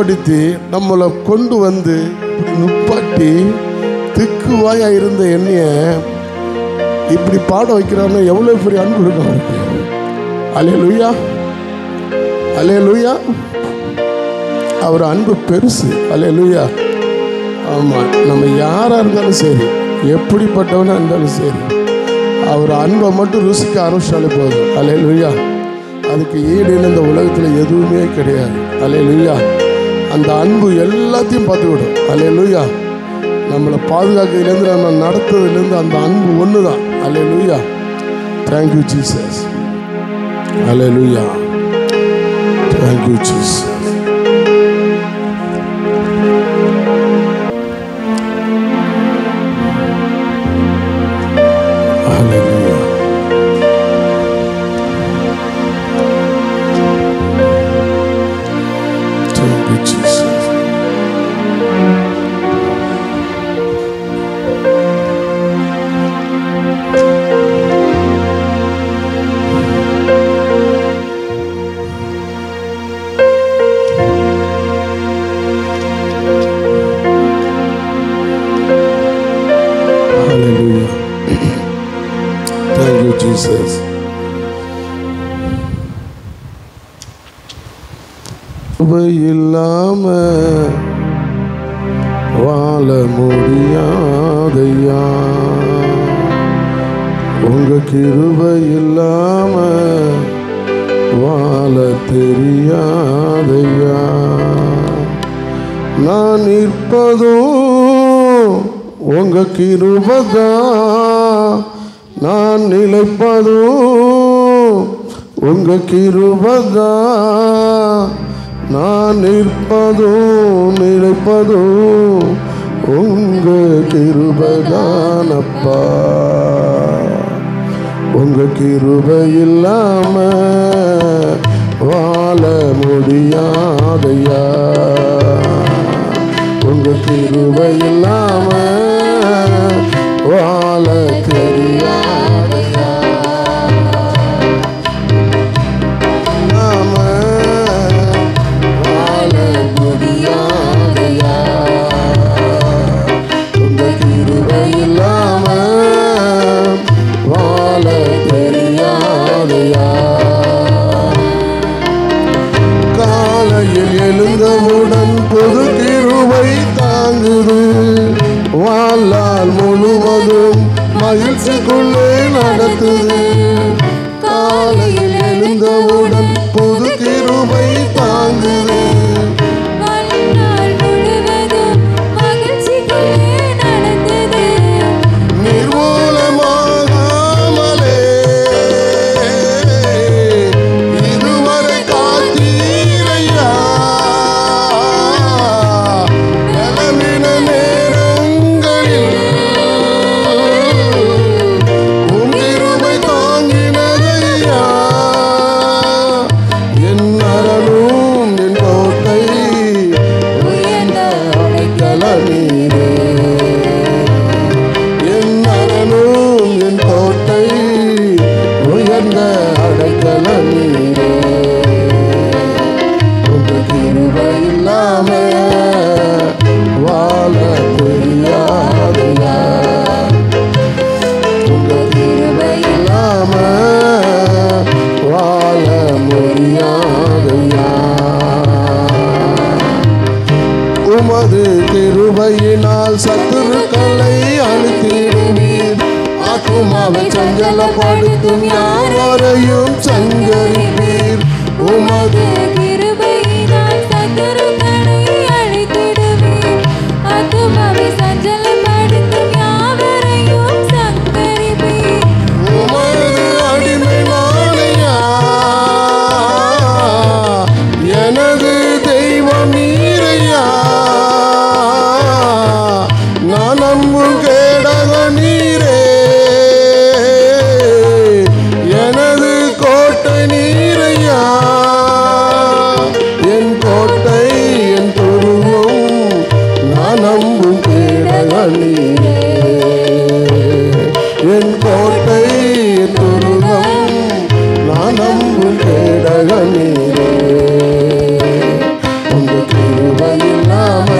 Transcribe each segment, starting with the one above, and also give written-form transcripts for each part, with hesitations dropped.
படித்து நம்மளை கொண்டு வந்து நுப்பாட்டி திக்குவாயா இருந்த என்னைய இப்படி பாட வைக்கிறான்னு எவ்வளவு பெரிய அன்பு இருக்கும் அவருக்கு. அல்லேலூயா, அல்லேலூயா. அவர் அன்பு பெருசு. அல்லேலூயா. ஆமாம், நம்ம யாராக இருந்தாலும் சரி, எப்படிப்பட்டவனாக இருந்தாலும் சரி, அவர் அன்பை மட்டும் ருசிக்க ஆரம்பிச்சாலே போதும். அல்லேலூயா. அதுக்கு ஈடுன்னு இந்த உலகத்தில் எதுவுமே கிடையாது. அல்லேலூயா. அந்த அன்பு எல்லாத்தையும் பார்த்துக்கிடும். அல்லேலூயா. நம்மளை பாதுகாக்கிறதுலேருந்து நம்ம நடத்துறதுலேருந்து அந்த அன்பு ஒன்று தான். அல்லேலூயா. Thank you Jesus. அல்லேலூயா. Thank you Jesus. அல்லேலூயா. Thank you Jesus. Jesus. இல்லாம வாழ முடியாதையா, உங்க கிருபை இல்லாம வாழ தெரியாதையா. நான் நிற்பதும் உங்க கிருபைதான், நான் நிலைப்பதும் உங்க கிருபைதான், நான் நிற்பதும் நிலைப்பதும் உங்க கிருபைதான் அப்பா. உங்க கிருபை இல்லாம வாழ முடியாதையா, உங்க கிருபை இல்லாம வாழ தெரியாதையா. நாம வாழ முடியாதையா, உங்க கிருபை இல்லாம வாழ தெரியாதையா. காலையில் எழுந்தவுடன் புது கிருபை தாங்குது, வாழ்நாள் முழுவதும் மகிழ்ச்சிக்குள்ளே நடத்துது. காலையில் எழுந்தவுடன் புது கிருபை தாங்குது, வாழ்நாள் முழுவதும் மகிழ்ச்சிக்குள்ளே நடத்துது. நிர்மூலமாகாமலே இதுவரை காத்தீரையா, பலவீன நேரங்களில் உம் கிருபை தாங்கினதையா. என் அரணும் என் கோட்டை உயர்ந்த அடைக்கல நீரே, என் அரணும் என் கோட்டை உயர்ந்த அடைக்கல நீரே. உங்க கிருபை இல்லாம வாழ தெரியாதையா, உங்க கிருபை இல்லாம வாழ முடியாதையா. உமது கிருபையினால் சத்துருக்களை அழித்திடுவீர், ஆத்துமாவை சஞ்சலப்படுத்தும் யாவரையும் சங்கரிப்பீர். உமது கிருபையினால் சத்துருக்களை அழித்திடுவீர், ஆத்துமாவை சஞ்சலப்படுத்தும் யாவரையும் சங்கரிப்பீர். உமது அடிமை நாளையா, எனது தெய்வம் நீரையா, நான் நம்பும் கேடக நீரே, எனது கோட்டை நீரையா. கிருபை இல்லாம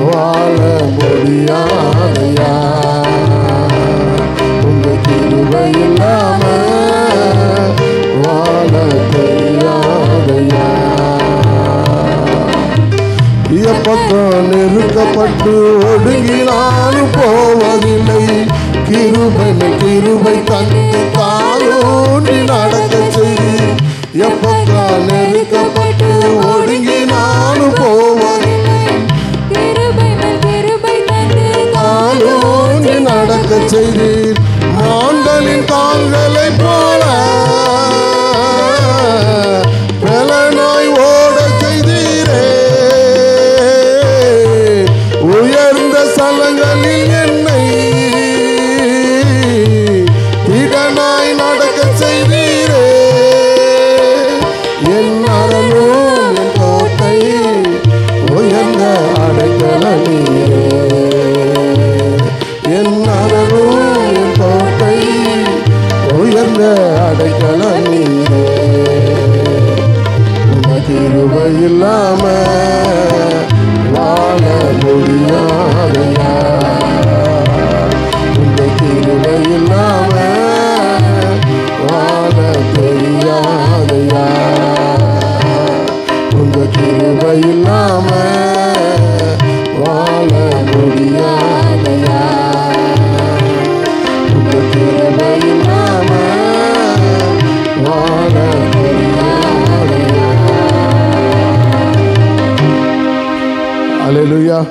வாழ முடியாதையா, உங்க கிருபை இல்லாம வாழ தெரியாதையா. எப்பக்கம் நெருக்கப்பட்டு ஒடுங்கினாலும் போவதில்லை, கிருபை தந்து காலூன்றி நடக்க செய்து. எப்பக்கம் நெருக்கப்பட்டு ஒடுங்கினாலும் போவதில்லை, காலூன்றி நடக்க செய்து. மான்களின் கால்களை போல பலனாய் ஓட செய்தீரே, உயர்ந்த ஸ்தலங்களில் என்னை திடனாய் நடக்க செய்தீரே. என் அரணும் என் கோட்டை உயர்ந்த அடைக்கல நீரே, என் அரணும் என் கோட்டை உயர்ந்த அடைக்கல நீரே. கிருபை இல்லாம வாழ முடியாதையா, உங்க கிருபை இல்லாம வாழ தெரியாதையா, உங்க கிருபை இல்லாம வாழ முடியாதையா, உங்க கிருபை இல்லாம வாழ முடியாதையா. Hallelujah.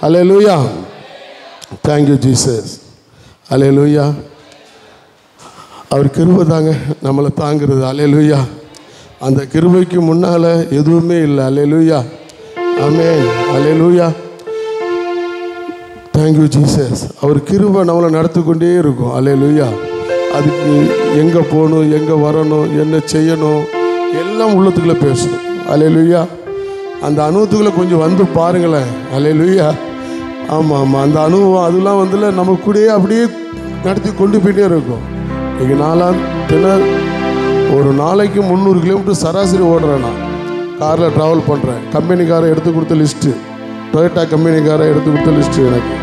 Hallelujah. Thank you Jesus. Hallelujah. அவர் கிருபை தாங்க நம்மளை தாங்கிறது. Hallelujah. அந்த கிருபைக்கு முன்னால எதுவுமே இல்லை. Hallelujah. Amen. Hallelujah. Thank you Jesus. அவர் கிருபை நம்மளை நடத்தி கொண்டே இருக்கும். Hallelujah. அதுக்கு எங்கே போகணும், எங்கே வரணும், என்ன செய்யணும் எல்லாம் உள்ளத்துக்குள்ளே பேசணும். Hallelujah. அந்த அனுபவத்துக்குள்ளே கொஞ்சம் வந்து பாருங்களேன். அல்லேலூயா. ஆமாம், அந்த அனுபவம் அதெல்லாம் வந்துல நம்ம கூடயே அப்படியே நடத்தி கொண்டு போயிட்டே இருக்கும். இங்கே தினம் ஒரு நாளைக்கு 300 கிலோமீட்டர் சராசரி ஓடுறேன். நான் காரில் ட்ராவல் பண்ணுறேன். கம்பெனிக்காரை எடுத்து கொடுத்த லிஸ்ட்டு, டொயோட்டா கம்பெனிக்காரை எடுத்து கொடுத்த லிஸ்ட்டு. எனக்கு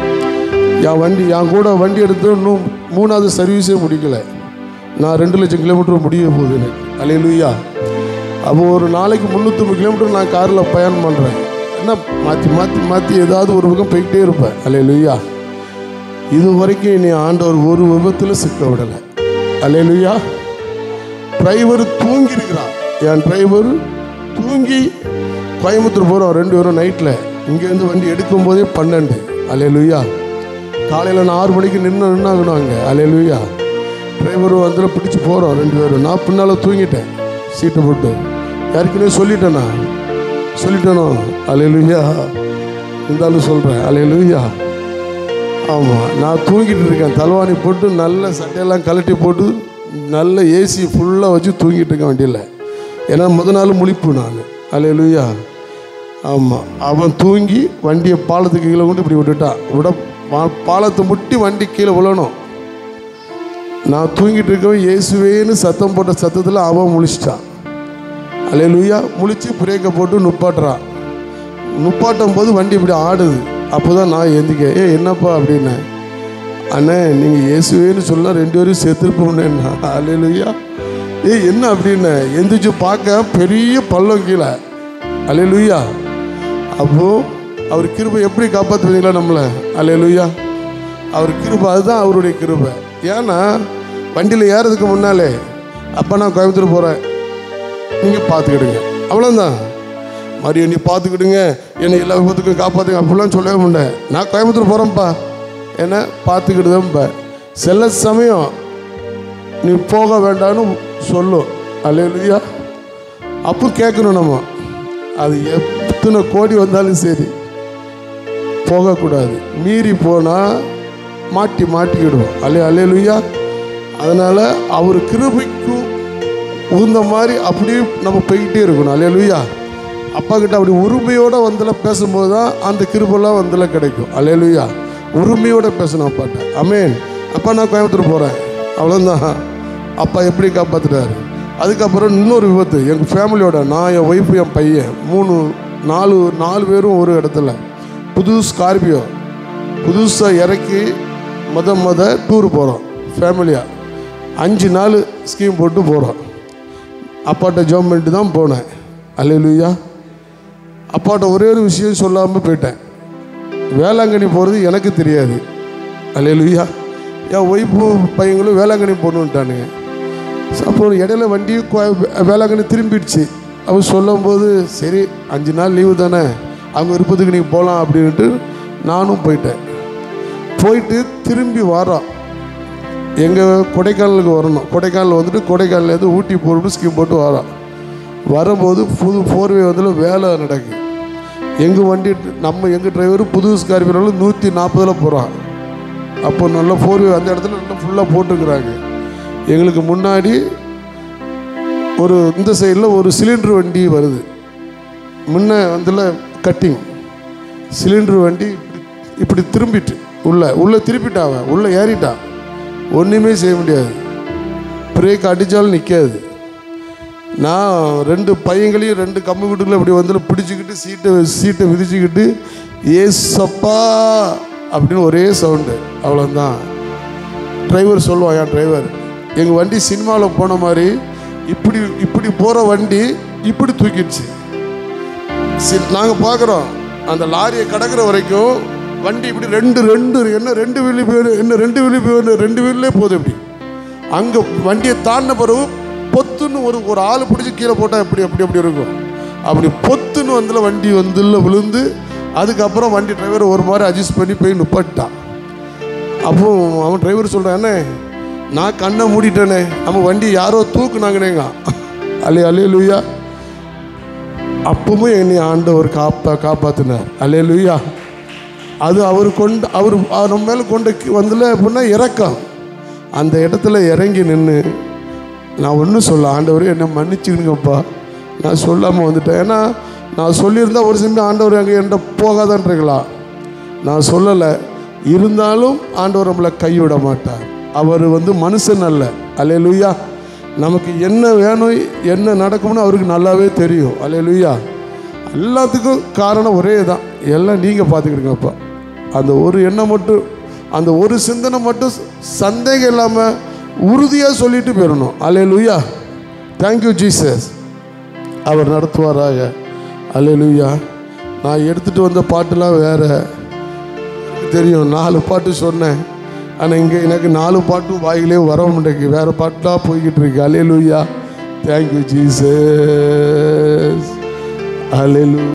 என் கூட வண்டி எடுத்து இன்னும் 3வது சர்வீஸே முடிக்கலை. நான் 2 லட்சம் கிலோமீட்டர் முடிய போகுது எனக்கு. அல்லேலூயா. அப்போ ஒரு நாளைக்கு 350 கிலோமீட்டர் நான் காரில் பயணம் பண்ணுறேன். என்ன மாற்றி ஏதாவது ஒரு பக்கம் போய்கிட்டே இருப்பேன். அல்லேலூயா. இது வரைக்கும் நீ ஆண்டவர் ஒரு விபத்தில் சிக்க விடலை. அல்லேலூயா. டிரைவர் தூங்கி இருக்கிறான். என் டிரைவர் தூங்கி கோயம்புத்தூர் போகிறோம் 2 பேரும் நைட்டில். இங்கேருந்து வண்டி எடுக்கும் போதே 12. அல்லேலூயா. காலையில் நான் 6 மணிக்கு நின்னாகணும் அங்கே. அல்லேலூயா. டிரைவரும் அதில் பிடிச்சி போகிறோம் 2 பேரும். நான் பின்னால் தூங்கிட்டேன் சீட்டை போட்டு. யாருக்குன்னே சொல்லிட்டேனோ. அல்லேலூயா. இருந்தாலும் சொல்கிறேன். அல்லேலூயா. ஆமாம், நான் தூங்கிட்டு இருக்கேன். தலவாணி போட்டு நல்ல சட்டையெல்லாம் கழட்டி போட்டு நல்ல ஏசி ஃபுல்லாக வச்சு தூங்கிட்டு இருக்கேன் வண்டியில். ஏன்னா முதல் நாள் முழிப்பு நான். அல்லேலூயா. ஆமாம், அவன் தூங்கி வண்டியை பாலத்துக்கு கீழே கொண்டு இப்படி விட்டுட்டான். பாலத்தை முட்டி வண்டி கீழே விழணும். நான் தூங்கிட்டு இருக்கவன் இயேசுவேன்னு சத்தம் போட்ட சத்தத்தில் அவன் முழிச்சிட்டான். அல்லேலூயா. முழிச்சு பிரேக்கை போட்டு நுப்பாட்டுறான். நுப்பாட்டும் போது வண்டி இப்படி ஆடுது. அப்போ தான் நான் எந்திக்க, என்னப்பா அப்படின்னு. அண்ணே நீங்கள் இயேசுவேன்னு சொல்ல 2 பேரும் செத்துருப்போம்னா. அல்லேலூயா. என்ன அப்படின்னு எந்திரிச்சு பார்க்க பெரிய பள்ளம் கீழே. அல்லேலூயா. அப்போது அவர் கிருபை எப்படி காப்பாற்றுவீங்களா நம்மளை. அல்லேலூயா. அவர் கிருபை, அதுதான் அவருடைய கிருபை. ஏன்னா வண்டியில் ஏறதுக்கு முன்னாலே அப்போ நான் கோயம்புத்தூர் போகிறேன், நீங்கள் பார்த்துக்கிடுங்க, அவ்வளோதான். மறுபடியும் நீ பார்த்துக்கிடுங்க, என்னை எல்லா விபத்துக்கும் காப்பாற்றுங்க அப்படிலாம் சொல்லவே முடியேன். நான் கோயம்புத்தூர் போகிறேன்ப்பா, என்ன பார்த்துக்கிட்டுதான்ப்பா. சில சமயம் நீ போக வேண்டான்னு சொல்லும். அல்லேலூயா. அப்போ கேட்கணும் நம்ம. அது எத்தனை கோடி வந்தாலும் சரி போகக்கூடாது. மீறி போனால் மாட்டிக்கிடுவோம். அல்லேலூயா. அதனால் அவர் கிருபைக்கு உகுந்த மாதிரி அப்படியே நம்ம போய்கிட்டே இருக்கணும். அல்லேலூயா. அப்பா கிட்ட அப்படி உரிமையோடு வந்தில் பேசும்போது தான் அந்த கிருபெல்லாம் வந்தில் கிடைக்கும். அல்லேலூயா. உரிமையோடு பேசணும் அப்பாட்ட. ஆமென். அப்பா நான் கோயம்புத்தூர் போகிறேன், அவ்வளோதான். அப்பா எப்படி காப்பாற்றுறாரு. அதுக்கப்புறம் இன்னொரு விபத்து. எங்கள் ஃபேமிலியோட, நான், என் ஒய்ஃபு, என் பையன், நாலு பேரும் ஒரு இடத்துல புது ஸ்கார்பியோ புதுசாக இறக்கி மொத டூர் போகிறோம் ஃபேமிலியாக. 5 நாள் ஸ்கீம் போட்டு போகிறோம். அப்பாட்ட ஜாம் பண்ணிட்டு தான் போனேன். அல்லேலூயா. அப்பாட்ட ஒரே ஒரு விஷயம் சொல்லாமல் போயிட்டேன். வேளாங்கண்ணி போகிறது எனக்கு தெரியாது. அல்லேலூயா. என் ஒய்ஃபு பையங்களும் வேளாங்கண்ணி போகணுன்ட்டானுங்க. அப்புறம் இடையில வண்டி வேளாங்கண்ணி திரும்பிடுச்சு. அவர் சொல்லும்போது சரி 5 நாள் லீவு தானே, அவங்க விருப்பத்துக்கு நீங்கள் போகலாம் அப்படின்ட்டு நானும் போயிட்டேன். போயிட்டு திரும்பி வரோம். எங்கள் கொடைக்கானலுக்கு வரணும். கொடைக்கானல் வந்துட்டு கொடைக்கானலேருந்து ஊட்டி போட்டு ஸ்கீம் போட்டு வரோம். வரும்போது புது 4வே வந்து வேலை நடக்குது. எங்கள் வண்டி எங்கள் டிரைவர் புது ஸ்கார்பியோவில் 140 போகிறான். அப்போ நல்லா 4வே அந்த இடத்துல நல்லா ஃபுல்லாக போட்டுருக்குறாங்க. எங்களுக்கு முன்னாடி இந்த சைடில் ஒரு சிலிண்டர் வண்டி வருது. முன்ன அதில் கட்டிங் சிலிண்டர் வண்டி இப்படி திரும்பிட்டு உள்ளே திருப்பிட்டாவ, உள்ளே ஏறிட்டா. ஒன்றுமே செய்ய முடியாது. பிரேக் அடித்தாலும் நிற்காது. நான் 2 பையங்களையும் 2 கம்பு வீட்டுக்குள்ள இப்படி வந்து பிடிச்சிக்கிட்டு சீட்டை விதிச்சுக்கிட்டு ஏசப்பா அப்படின்னு ஒரே சவுண்டு. அவ்வளோதான். டிரைவர் சொல்லுவான், என் டிரைவர், எங்கள் வண்டி சினிமாவில் போன மாதிரி இப்படி போகிற வண்டி இப்படி தூக்கிடுச்சு. நாங்கள் பார்க்குறோம் அந்த லாரியை கடக்கிற வரைக்கும் வண்டி இப்படி ரெண்டு என்ன 2 வீலு போயிடும், என்ன 2 வீலு போயிடும், 2 வீல்லே போகுது. இப்படி அங்கே வண்டியை தாண்டின பிறகு பொத்துன்னு ஒரு ஆள் பிடிச்சி கீழே போட்டால் எப்படி இருக்கும். அப்படி பொத்துன்னு வந்துல வண்டி விழுந்து அதுக்கப்புறம் வண்டி டிரைவர் ஒரு மாதிரி அட்ஜஸ்ட் பண்ணி போய் நிப்பாட்டான். அப்போ அவன் டிரைவர் சொல்கிறான், அண்ணே நான் கண்ணை மூடிட்டேனே, நம்ம வண்டி யாரோ தூக்குனாங்கன்னேங்க. அல்லேலூயா. அப்பவும் என்னை ஆண்டவர் காப்பாற்றினார். அல்லேலூயா. அது அவர் நம்ம மேலே கொண்டு வந்துல அப்படின்னா இறக்கம். அந்த இடத்துல இறங்கி நின்று நான் ஒன்றும் சொல்ல, ஆண்டவர் என்னை மன்னிச்சுக்கணுங்கப்பா, நான் சொல்லாமல் வந்துட்டேன். ஏன்னா நான் சொல்லியிருந்தா ஒரு சமயம் ஆண்டவர் அங்கே என்கிட்ட போகாதான்றீங்களா, நான் சொல்லலை. இருந்தாலும் ஆண்டவர் நம்மளை கைவிட மாட்டார். அவர் மனுஷன் அல்ல. அல்லேலூயா. நமக்கு என்ன வேணும் என்ன நடக்கும்னு அவருக்கு நல்லாவே தெரியும். அல்லேலூயா. எல்லாத்துக்கும் காரணம் ஒரே தான். எல்லாம் நீங்கள் பார்த்துக்கிடுங்கப்பா. அந்த ஒரு எண்ணம் மட்டும், அந்த ஒரு சிந்தனை மட்டும் சந்தேகம் இல்லாமல் உறுதியாக சொல்லிட்டு போயிடணும். அல்லேலூயா. Thank you Jesus. அவர் நடத்துவாராக. அல்லேலூயா. நான் எடுத்துகிட்டு வந்த பாட்டுலாம் வேறு தெரியும். 4 பாட்டு சொன்னேன். ஆனால் இங்கே எனக்கு 4 பாட்டும் வாயிலே வர மாட்டேங்குது. வேறு பாட்டாக போய்கிட்டு இருக்கு. அல்லேலூயா. Thank you Jesus. அல்லேலூயா.